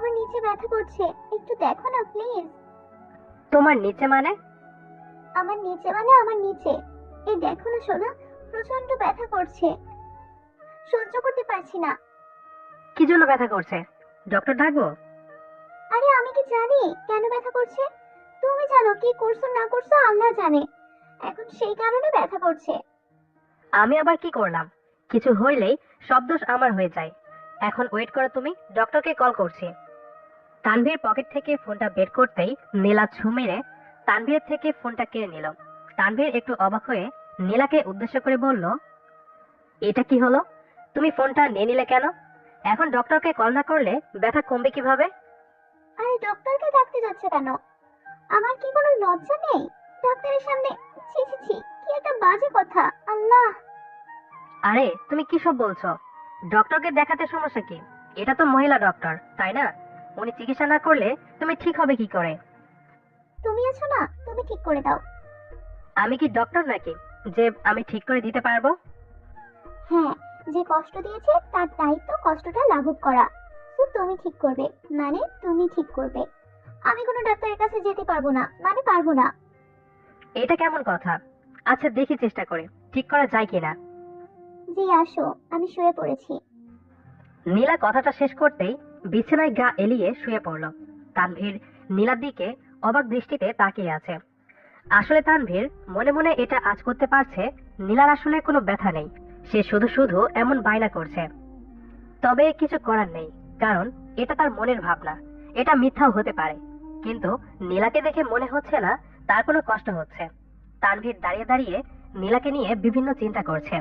আমার নিচে ব্যথা করছে, একটু দেখো না প্লিজ। তোমার নিচে মানে? আমার নিচে মানে আমার নিচে। এই দেখো না সোনা, প্রচন্ড ব্যথা করছে, সহ্য করতে পারছি না। কি জন্য ব্যথা করছে? ডক্টর ডাকবো? আরে আমি কি জানি কেন ব্যথা করছে? তুমি জানো, কি করছো না করছো আল্লাহ জানে। এখন সেই কারণে ব্যথা করছে। আমি আবার কি করলাম? কিছু হইলেই সব দোষ আমার হয়ে যায়। এখন ওয়েট করো, তুমি ডক্টরকে কল করছি। তানভীর পকেট থেকে ফোনটা বের করতেই নীলা ছু মেরে তানভীরের থেকে ফোনটা কেড়ে নিল। তানভীর একটু অবাক হয়ে নীলাকে উদ্দেশ্য করে বলল, এটা কি হলো? তুমি ফোনটা নিয়ে নিলে কেন? এখন ডক্টরকে কল না করলে ব্যথা কমবে কিভাবে? আরে ডক্টরকে ডাকতে যাচ্ছে কেন? আমার কি কোনো লজ্জা নেই ডাক্তারের সামনে? ছি ছি ছি, কি একটা বাজে কথা, আল্লাহ। আরে তুমি কি সব বলছো? ডক্টরকে দেখাতে সমস্যা কি? এটা তো মহিলা ডক্টর, তাই না? উনি চিকিৎসা না করলে তুমি ঠিক হবে কি করে? তুমি আছো না, তুমি ঠিক করে দাও। আমি কি ডক্টর নাকি যে আমি ঠিক করে দিতে পারবো? হ্যাঁ, যে কষ্ট দিয়েছে তার দায়িত্ব কষ্টটা লাঘব করা। তো তুমি ঠিক করবে, মানে তুমি ঠিক করবে। আমি কোনো ডাক্তারের কাছে যেতে পারবো না, মানে পারবো না। এটা কেমন কথা? আচ্ছা দেখি চেষ্টা করে ঠিক করা যায় কিনা। জি আসো, আমি শুয়ে পড়েছি। নীলা কথাটা শেষ করতেই বিছানায় গা এলিয়ে শুয়ে পড়ল। তানভীর নীলার দিকে অবাক দৃষ্টিতে তাকিয়ে আছে। আসলে তানভীর মনে মনে এটা আজ করতে পারছে, নীলার আসলে কোনো ব্যথা নেই, সে শুধু শুধু এমন বায়না করছে। তবে কিছু করার নেই, কারণ এটা তার মনের ভাবনা, এটা মিথ্যাও হতে পারে। কিন্তু নীলাকে দেখে মনে হচ্ছে না তার কোনো কষ্ট হচ্ছে। তানভীর দাঁড়িয়ে দাঁড়িয়ে নীলাকে নিয়ে বিভিন্ন চিন্তা করছে।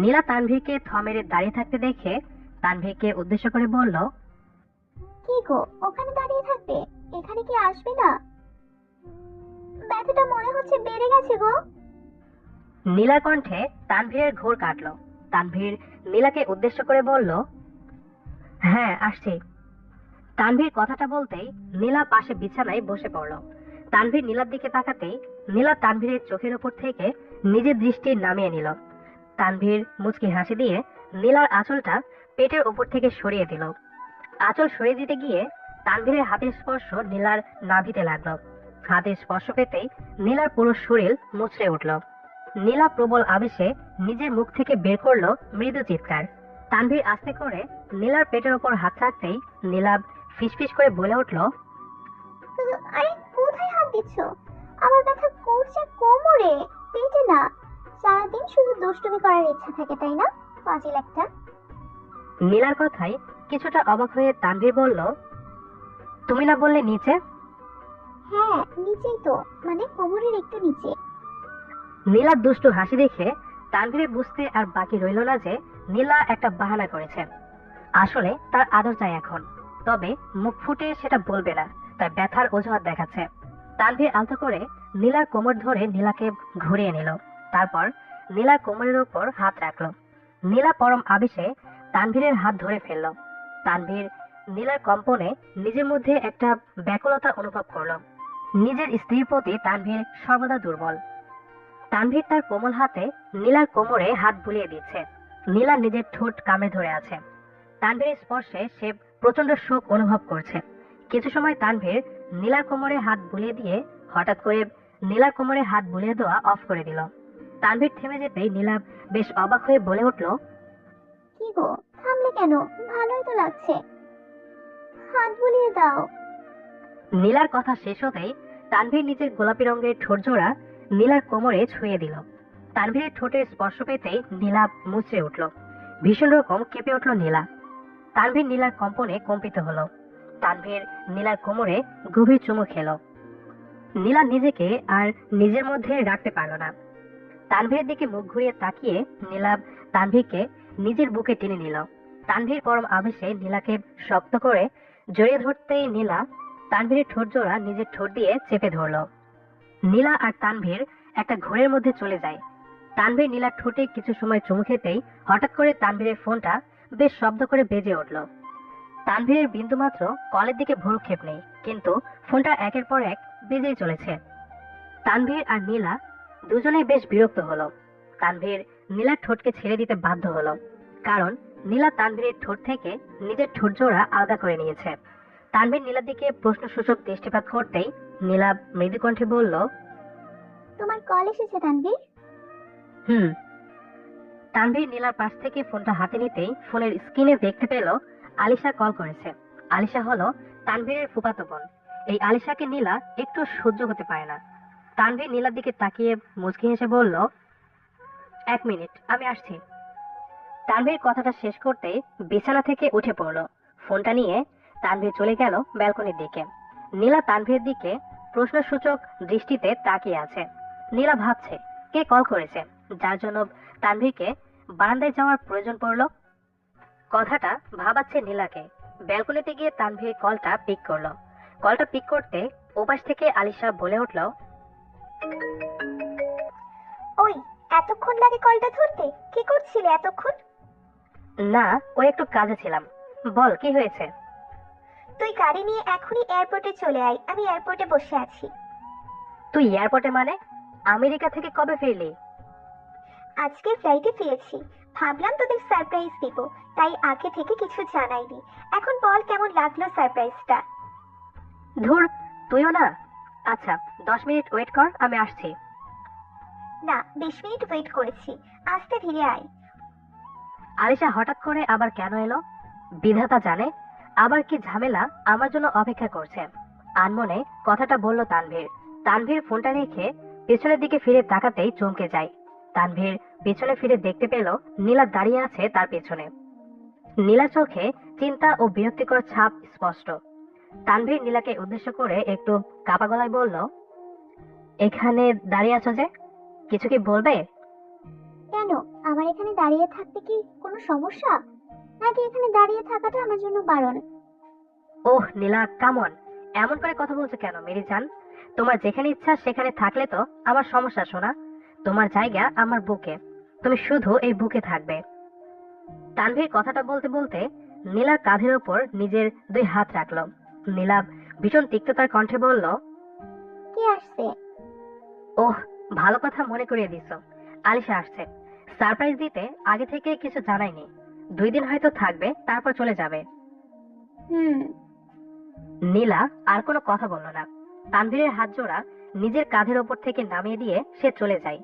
নীলা তানভীরকে থ মেরে দাঁড়িয়ে থাকতে দেখে তানভীরকে উদ্দেশ্য করে বলল, কি গো, ওখানে দাঁড়িয়ে থাকবে? এখানে কি আসবে না? ব্যথাটা মনে হচ্ছে বেড়ে গেছে গো। নীলার কণ্ঠে তানভীরের ঘোর কাটল। তানভীর নীলাকে উদ্দেশ্য করে বলল, হ্যাঁ আসছি। তানভীর কথাটা বলতেই নীলা পাশে বিছানায় বসে পড়ল। তানভীর নীলার দিকে তাকাতেই নীলা তানভীরের চোখের উপর থেকে নিজের দৃষ্টি নামিয়ে নিল। তানভীর মুচকি হাসি দিয়ে নীলার আঁচলটা পেটের উপর থেকে সরিয়ে দিল। আঁচল সরিয়ে দিতে গিয়ে তানভীরের হাতের স্পর্শ নীলার নাভিতে লাগলো। হাতের স্পর্শ পেতেই নীলার পুরো শরীর মুচড়ে উঠল। নীলা প্রবল আবেশে নিজের মুখ থেকে বের করলো মৃদু চিৎকার। তানভীর আস্তে করে নীলার পেটের ওপর হাত রাখতেই নীলা ফিসফিস করে বলে উঠল, আরে কোথায় হাত দিচ্ছ? আমার ব্যথা করছে কোমরে, পেটে না। সারাদিন শুধু দুষ্টুমি করার ইচ্ছা থাকে তাই না, ফাজিল একটা। নীলার কথায় কিছুটা অবাক হয়ে তানভীর বলল, তুমি না বললে নিচে? হ্যাঁ নিচেই তো, মানে কোমরের একটু নিচে। নীলার দুষ্টু হাসি দেখে তানভীরের বুঝতে আর বাকি রইল না যে নীলা একটা বাহানা করেছে। আসলে তার আদর চাই এখন, তবে মুখ ফুটে সেটা বলবে না, তার ব্যথার অজুহাত দেখাচ্ছে। তানভীর আলতো করে নীলার কোমর ধরে নীলাকে ঘুরিয়ে নিল। তারপর নীলার কোমরের উপর হাত রাখলো। নীলা পরম আবেশে তানভীরের হাত ধরে ফেলল। তানভীর নীলার কম্পনে নিজের মধ্যে একটা ব্যাকুলতা অনুভব করলো। নিজের স্ত্রীর প্রতি তানভীর সর্বদা দুর্বল। তানভীর তার কোমল হাতে নীলার কোমরে হাত বুলিয়ে দিচ্ছে। নীলা নিজের ঠোঁট কামড়ে ধরে আছে। তানভীরের স্পর্শে সে প্রচন্ড সুখ অনুভব করছে। কিছু সময় তানভীর নীলার কোমরে হাত বুলিয়ে দিয়ে হঠাৎ করে নীলার কোমরে হাত বুলিয়ে দেওয়া অফ করে দিল। তানভীর থেমে যেতেই নীলা বেশ অবাক হয়ে বলে উঠল, কি গো, থামলে কেন? ভালোই তো লাগছে, হাত বুলিয়ে দাও। নীলার কথা শেষ হতেই তানভীর নিজের গোলাপি রঙের ঠোঁট জোড়া নীলার কোমরে ছুঁয়ে দিল। তানভীরের ঠোঁটের স্পর্শ পেতেই নীলা মুচড়ে উঠল। ভীষণ রকম কেঁপে উঠল নীলা। তানভীর নীলার কম্পনে কম্পিত হলো। তানভীর নীলার কোমরে গভীর চুমু খেল। নীলা নিজেকে আর নিজের মধ্যে রাখতে পারল না। তানভীরের দিকে মুখ ঘুরিয়ে তাকিয়ে নীলা তানভীরকে নিজের বুকে টেনে নিল। তানভীর পরম আবেশে নীলাকে শক্ত করে জড়িয়ে ধরতেই নীলা তানভীরের ঠোঁট জোড়া নিজের ঠোঁট দিয়ে চেপে ধরল। নীলা আর তানভীর একটা ঘোরের মধ্যে চলে যায়। তানভীর নীলার ঠোঁটে কিছু সময় চুমু খেতেই হঠাৎ করে তানভীরের ফোনটা বেশ শব্দ করে বেজে উঠল। তানভীরের বিন্দুমাত্র কলের দিকে ভ্রুক্ষেপ নেই, কিন্তু ফোনটা একের পর এক বেজেই চলেছে। তানভীর আর নীলা দুজনেই বেশ বিরক্ত হলো। তানভীর নীলার ঠোঁটকে ছেড়ে দিতে বাধ্য হলো, কারণ নীলা তানভীরের ঠোঁট থেকে নিজের ঠোঁট জোড়া আলাদা করে নিয়েছে। তানভীর নীলার দিকে প্রশ্নসূচক দৃষ্টিপাত করতেই নীলা মৃদু কণ্ঠে বলল, তোমার কল এসেছে তানভীর। হুম। তানভীর নীলার পাশ থেকে ফোনটা হাতে নিতেই ফোনের স্ক্রিনে দেখতে পেল আলিশা কল করেছে। আলিশা হলো তানভীরের ফুফাতো বোন। এই আলিশাকে নীলা একটু সহ্য করতে পারে না। তানভীর নীলার দিকে তাকিয়ে মুচকি হেসে বলল, 1 মিনিট, আমি আসছি। তানভীর কথাটা শেষ করতেই বিছানা থেকে উঠে পড়ল। ফোনটা নিয়ে তানভীর চলে গেল ব্যালকনির দিকে। নীলা তানভীরের দিকে প্রশ্নসূচক দৃষ্টিতে তাকিয়ে আছে। নীলা ভাবছে কে কল করেছে যার জন্য তানভীরকে বারান্দায় যাওয়ার প্রয়োজন পড়ল। কথাটা ভাবাচ্ছে নীলাকে। ব্যালকনিতে গিয়ে তানভীর কলটা পিক করলো। কলটা পিক করতে ওপাশ থেকে আলিশা বলে উঠল, ওই, এতক্ষণ লাগে কলটা ধরতে? কি করছিলে এতক্ষণ? না, ওই একটু কাজে ছিলাম। বল, কি হয়েছে? তুই গাড়ি নিয়ে এখনই এয়ারপোর্টে চলে আয়, আমি এয়ারপোর্টে বসে আছি। তুই এয়ারপোর্টে মানে? আমেরিকা থেকে কবে ফিরলি? আজকে ফ্লাইটে ফিরেছি, ভাবলাম তোদের সারপ্রাইজ দিব, তাই আগে থেকে কিছু জানাইনি। এখন বল, কেমন লাগলো সারপ্রাইজটা? ধুর, তুইও না। আচ্ছা, 10 মিনিট ওয়েট কর, আমি আসছি। না, 20 মিনিট ওয়েট করেছি, আস্তে ধীরে আয়। আলিশা হঠাৎ করে আবার কেন এলো? বিধাতা জানে আবার কি ঝামেলা আমার জন্য অপেক্ষা করছে। আনমনে কথাটা বলল তানভীর। তানভীর ফোনটা রেখে পেছনের দিকে ফিরে তাকাতেই চমকে যায়। তানভীর পেছনে ফিরে দেখতে পেল নীলা দাঁড়িয়ে আছে তার পেছনে। নীলার চোখে চিন্তা ও বিরক্তিকর ছাপ স্পষ্ট। তানভীর নীলাকে উদ্দেশ্য করে একটু কাপা গলায় বলল, এখানে দাঁড়িয়ে আছো যে, কিছু কি বলবে? কেন, আমার এখানে দাঁড়িয়ে থাকতে কি কোনো সমস্যা, নাকি এখানে দাঁড়িয়ে থাকাটা আমার জন্য বারণ? ওহ নীলা, কামন, এমন করে কথা বলছো কেন মেরি জান? তোমার যেখানে ইচ্ছা সেখানে থাকলে তো আমার সমস্যা শোনা। তোমার জায়গা আমার বুকে, তুমি শুধু এই বুকে থাকবে। তানভীর কথাটা বলতে বলতে নীলার কাঁধের ওপর নিজের 2 হাত রাখলো। নীলা ভীষণ তিক্ততার কণ্ঠে বলল, কে আসছে? ওহ, ভালো কথা মনে করিয়ে দিছো। আলিশা আসছে। সারপ্রাইজ দিতে আগে থেকে কিছু জানাইনি। 2 দিন হয়তো থাকবে, তারপর চলে যাবে। হুম। নীলা আর কোনো কথা বলল না। তানভীরের হাত জোড়া নিজের কাঁধের ওপর থেকে নামিয়ে দিয়ে সে চলে যায়।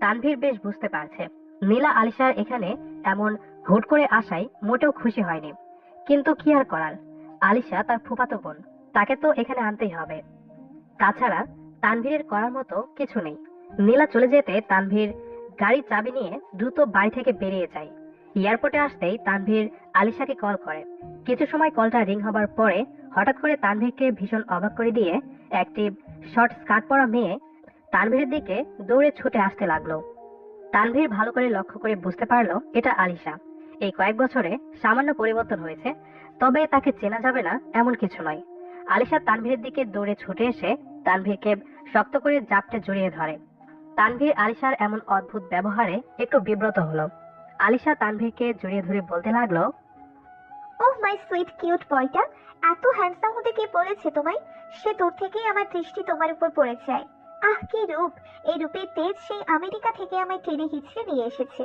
তানভীর বেশ বুঝতে পারছে নীলা আলিশার এখানে এমন হুট করে আসায় মোটেও খুশি হয়নি। কিন্তু কি আর করার, আলিশা তার ফুফাতো বোন, তাকে তো এখানে আনতেই হবে। তাছাড়া তানভীরের করার মতো কিছু নেই। নীলা চলে যেতে তানভীর গাড়ির চাবি নিয়ে দ্রুত বাড়ি থেকে বেরিয়ে যায়। এয়ারপোর্টে আসতেই তানভীর আলিশাকে কল করে। কিছু সময় কলটা রিং হবার পরে হঠাৎ করে তানভীরকে ভীষণ অবাক করে দিয়ে একটি শর্ট স্কার্ট পরা মেয়ে তানভীরের দিকে দৌড়ে ছুটে আসতে লাগলো। তানভীর ভালো করে লক্ষ্য করে বুঝতে পারলো এটা আলিশা। এই কয়েক বছরে সামান্য পরিবর্তন হয়েছে, তবে তাকে চেনা যাবে না এমন কিছু নয়। আলিশা তানভীরের দিকে দৌড়ে ছুটে এসে তানভীরকে শক্ত করে জাপটে জড়িয়ে ধরে। তানভীর আলিশার এমন অদ্ভুত ব্যবহারে একটু বিব্রত হলো। আলিশা তানভীরকে জড়িয়ে ধরে বলতে লাগলো, ওহ মাই সুইট কিউট বয়টা, এত হ্যান্ডসাম হতে কে বলেছে তোমায়? সে দূর থেকেই আমার দৃষ্টি তোমার উপর পড়ে যায়। আহ, কি রূপ! এই রূপের তেজ সেই আমেরিকা থেকে আমায় টেনে হিচড়ে নিয়ে এসেছে।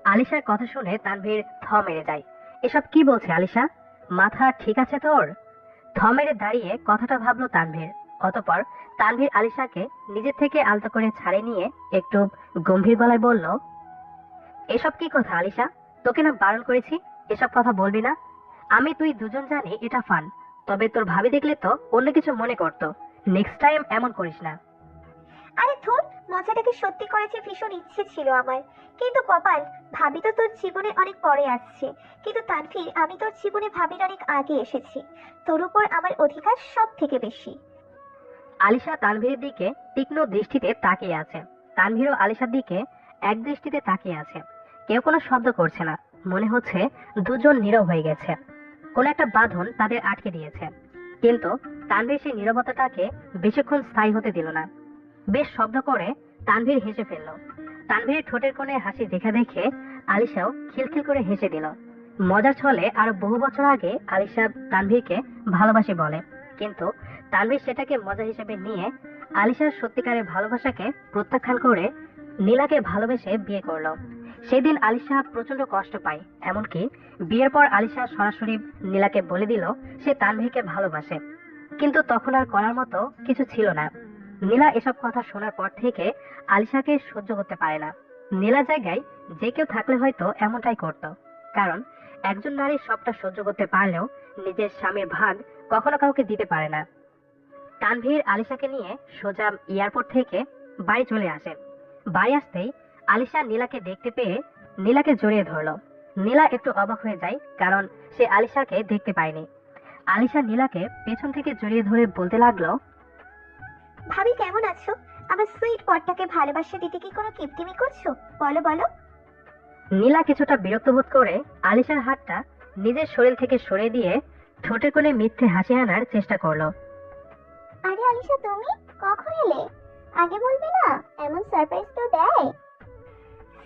আলিশার কথা শুনে তানভীর থ মেরে যায়। এসব কি বলছে আলিশা? মাথা ঠিক আছে তোর? থ মেরে দাঁড়িয়ে কথাটা ভাবলো তানভীর। অতঃপর তানভীর আলিশাকে নিজের থেকে আলতো করে ছাড়ে নিয়ে একটু গম্ভীর গলায় বলল, এসব কি কথা আলিশা? তোকে না বারণ করেছি এসব কথা বলবি না। আমি তুই দুজন জানি এটা ফান, তবে তোর ভাবি দেখলে তো অন্য কিছু মনে করতো। নেক্সট টাইম এমন করিস না। আরে ধুর, মজাটাকে সত্যি করেছে ভীষণ ইচ্ছে ছিল আমার, কিন্তু কপাল, ভাবি তো তোর জীবনে অনেক পরে আসছে। কিন্তু তানভীর, আমি তোর জীবনে ভাবির অনেক আগে এসেছি। তোর উপর আমার অধিকার সব থেকে বেশি। আলিশা তানভীরের দিকে তীক্ষ্ণ দৃষ্টিতে তাকিয়ে আছে। তানভীরও আলিশার দিকে এক দৃষ্টিতে তাকিয়ে আছে। কেউ কোনো শব্দ করছে না। মনে হচ্ছে দুজন নীরব হয়ে গেছে। কোন একটা বাঁধন তাদের আটকে দিয়েছে। কিন্তু তানভীর সেই নীরবতাটাকে বেশিক্ষণ স্থায়ী হতে দিল না। বেশ শব্দ করে তানভীর হেসে ফেলল। তানভীরের ঠোঁটের কোণে হাসি দেখা দেখে আলিশাও খিলখিল করে হেসে দিল। মজার ছলে আরো বহু বছর আগে আলিশা তানভীরকে ভালোবাসি বলে, কিন্তু তানভীর সেটাকে মজা হিসেবে নিয়ে আলিশার সত্যিকারের ভালোবাসাকে প্রত্যাখ্যান করে নীলাকে ভালোবেসে বিয়ে করলো। সেদিন আলিশা প্রচন্ড কষ্ট পায়। এমনকি বিয়ের পর আলিশা সরাসরি নীলাকে বলে দিল সে তানভীরকে ভালোবাসে, কিন্তু তখন আর করার মতো কিছু ছিল না। নীলা এসব কথা শোনার পর থেকে আলিশাকে সহ্য করতে পারে না। নীলা জায়গায় যে কেউ থাকলে হয়তো এমনটাই করত, কারণ একজন নারী সবটা সহ্য করতে পারলেও নিজের স্বামীর ভাগ কখনো কাউকে দিতে পারে না। তানভীর আলিশাকে নিয়ে সোজা এয়ারপোর্ট থেকে বাড়ি চলে আসে। বাড়ি আসতেই আলিশা নীলাকে দেখতে পেয়ে নীলাকে জড়িয়ে ধরলো। নীলা একটু অবাক হয়ে যায়, কারণ সে আলিশাকে দেখতে পায়নি। আলিশা নীলাকে পেছন থেকে জড়িয়ে ধরে বলতে লাগলো, ভাবি কেমন আছো? আমার সুইট পটটাকে ভালোবাসা দিতে কি কোনো কিপটিমি করছো? বলো বলো। নীলা কিছুটা বিরক্ত বোধ করে আলিশার হাতটা নিজের শরীর থেকে সরিয়ে দিয়ে ঠোঁটের কোণে মিথ্যে হাসি আনার চেষ্টা করলো। আরে আলিশা, তুমি কখন এলে? আগে বলবে না? এমন সারপ্রাইজ তো দেয়।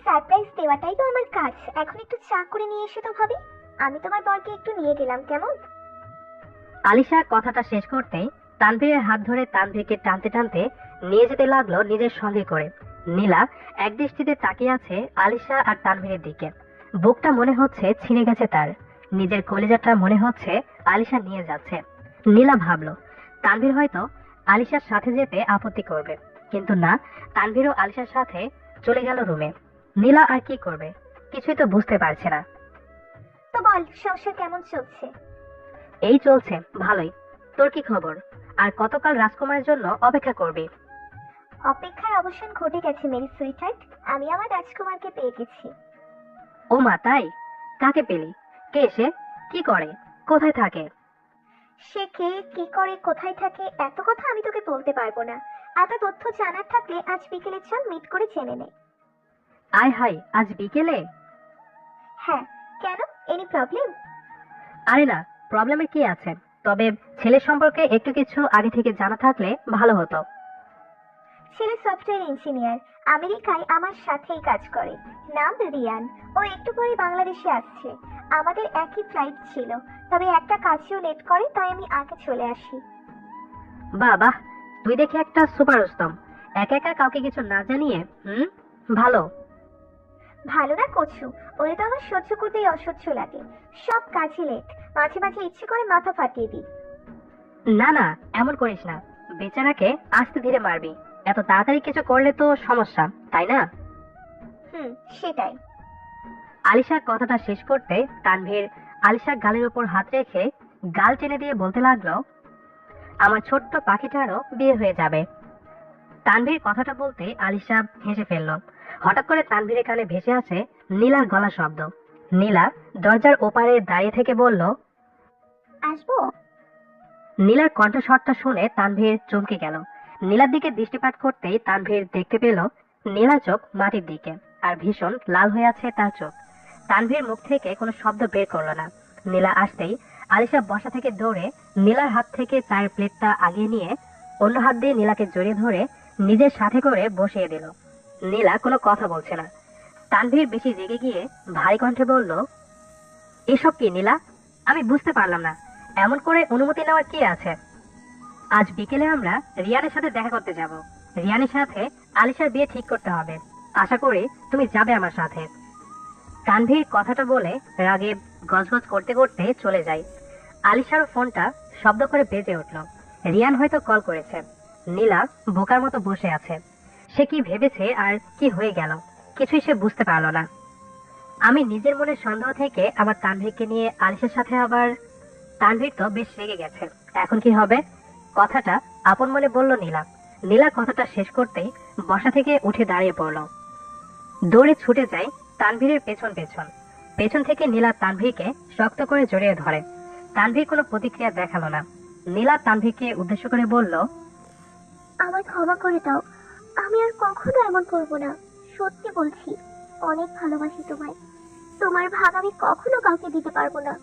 সারপ্রাইজ দেওয়াটাই তো আমার কাজ। এখন একটু চা করে নিয়ে এসো তো ভাবি। আমি তোমার বরকে একটু নিয়ে গেলাম, কেমন? আলিশা কথাটা শেষ করতেই তানভীরের হাত ধরে তানভীরকে টানতে টানতে নিয়ে যেতে লাগলো নিজের সঙ্গে করে। নীলা একদৃষ্টিতে তাকিয়ে আছে আলিশা আর তানভীরের দিকে। বুকটা মনে হচ্ছে ছিঁড়ে গেছে তার। নিজের কলিজাটা মনে হচ্ছে আলিশা নিয়ে যাচ্ছে। নীলা ভাবলো তানভীর হয়তো আলিশার সাথে যেতে আপত্তি করবে, কিন্তু না, তানভীরও আলিশার সাথে চলে গেল রুমে। নীলা আর কি করবে, কিছুই তো বুঝতে পারছে না। তো বল, সংসার কেমন চলছে? এই চলছে ভালোই। তোর কি খবর? আর কতকাল রাজকুমারের জন্য অপেক্ষা করবি? অপেক্ষার অবসান ঘটে গেছে মেরি সুইটহার্ট। আমি আমার রাজকুমারকে পেয়ে গেছি। ও মা, তাই? কাকে পেলি? কে সে? কি করে? কোথায় থাকে? সে কে, কি করে, কোথায় থাকে, এত কথা আমি তোকে বলতে পারবো না। এত তথ্য জানার থাকলে আজ বিকেলে চল মিট করে জেনে নে। আয় হাই, আজ বিকেলে? হ্যাঁ, কেন? Any problem? আরে না, প্রবলেমের কি আছে, তবে ছেলের সম্পর্কে একটু কিছু আগে থেকে জানা থাকলে ভালো হতো। ছেলে সফটওয়্যার ইঞ্জিনিয়ার, আমেরিকায় আমার সাথেই কাজ করে। নাম রিয়ান। ও একটু পরে বাংলাদেশে আসছে। আমাদের একই ফ্লাইট ছিল, তবে একটা কাজেও লেট করে, তাই আমি আগে চলে আসি। বাহ বাহ, তুই দেখে একটা সুপার উত্তম। একা একা কাউকে কিছু না জানিয়ে ভালো। ভালো না কচু, ওরে তো আমার সহ্য করতেই অসহ্য লাগে। সব কাজে লেট, মাঝে মাঝে ইচ্ছে করে মাথা ফাটিয়ে দিই। না না, এমন করিস না। বেচারাকে আস্তে ধীরে মারবি। এত তাড়াতাড়ি কিছু করলে তো সমস্যা, তাই না? সেটাই। আলিশা কথাটা শেষ করতে তানভীর আলিশার গালের উপর হাত রেখে গাল টেনে দিয়ে বলতে লাগলো, আমার ছোট্ট পাখিটারও বিয়ে হয়ে যাবে। তানভীর কথাটা বলতে আলিশা হেসে ফেলল। হঠাৎ করে তানভীরের কানে ভেসে আসে নীলার গলা শব্দ। নীলা দরজার ওপারে দাঁড়িয়ে থেকে বলল, আসবো? নীলার কণ্ঠস্বরটা শুনে তানভীর চমকে গেল। নীলার দিকে দৃষ্টিপাত করতেই তানভীর দেখতে পেল নীলা চোখ মাটির দিকে, আর ভীষণ লাল হয়ে আছে তার চোখ। তানভীর মুখ থেকে কোনো শব্দ বের করলো না। নীলা আসতেই আলিশা বসা থেকে দৌড়ে নীলার হাত থেকে চায়ের প্লেটটা আগিয়ে নিয়ে অন্য হাত দিয়ে নীলাকে জড়িয়ে ধরে নিজের সাথে করে বসিয়ে দিল। নীলা কোনো কথা বলছে না। তানভীর বেশি রেগে গিয়ে ভারী কণ্ঠে বলল, এসব কি নীলা? আমি বুঝতে পারলাম না, এমন করে অনুমতি নেওয়ার কি আছে? আজ বিকেলে আমরা রিয়ানের সাথে দেখা করতে যাব। রিয়ানের সাথে আলিশার বিয়ে ঠিক করতে হবে। আশা করি তুমি যাবে আমার সাথে। তানভীর কথাটা বলে রাগে গজগজ করতে করতে চলে যায়। আলিশার ফোনটা শব্দ করে বেজে উঠল। রিয়ান হয়তো কল করেছে। নীলা বোকার মতো বসে আছে। সে কি ভেবেছে আর কি হয়ে গেল, কিছুই সে বুঝতে পারল না। আমি নিজের মনে সন্দেহ থেকে আবার তানভীরকে নিয়ে আলিশার সাথে আবার। তানভীর তো বেশ রেগে গেছে, এখন কি হবে? কথাটা আপন মনে বলল নীলা। নীলা কথাটা শেষ করতেই বসা থেকে উঠে দাঁড়িয়ে পড়ল। দৌড়ে ছুটে যায় তানভীরের পেছন পেছন। পেছন থেকে নীলা তানভীরকে শক্ত করে জড়িয়ে ধরে। তানভীর কোনো প্রতিক্রিয়া দেখালো না। নীলা তানভীরকে উদ্দেশ্য করে বলল, আমায় ক্ষমা করে দাও। আমি আর কখনো এমন করবো না। সত্যি বলছি, অনেক ভালোবাসি তোমায়। তোমার ভাগ আমি কখনো কাউকে দিতে পারবো না।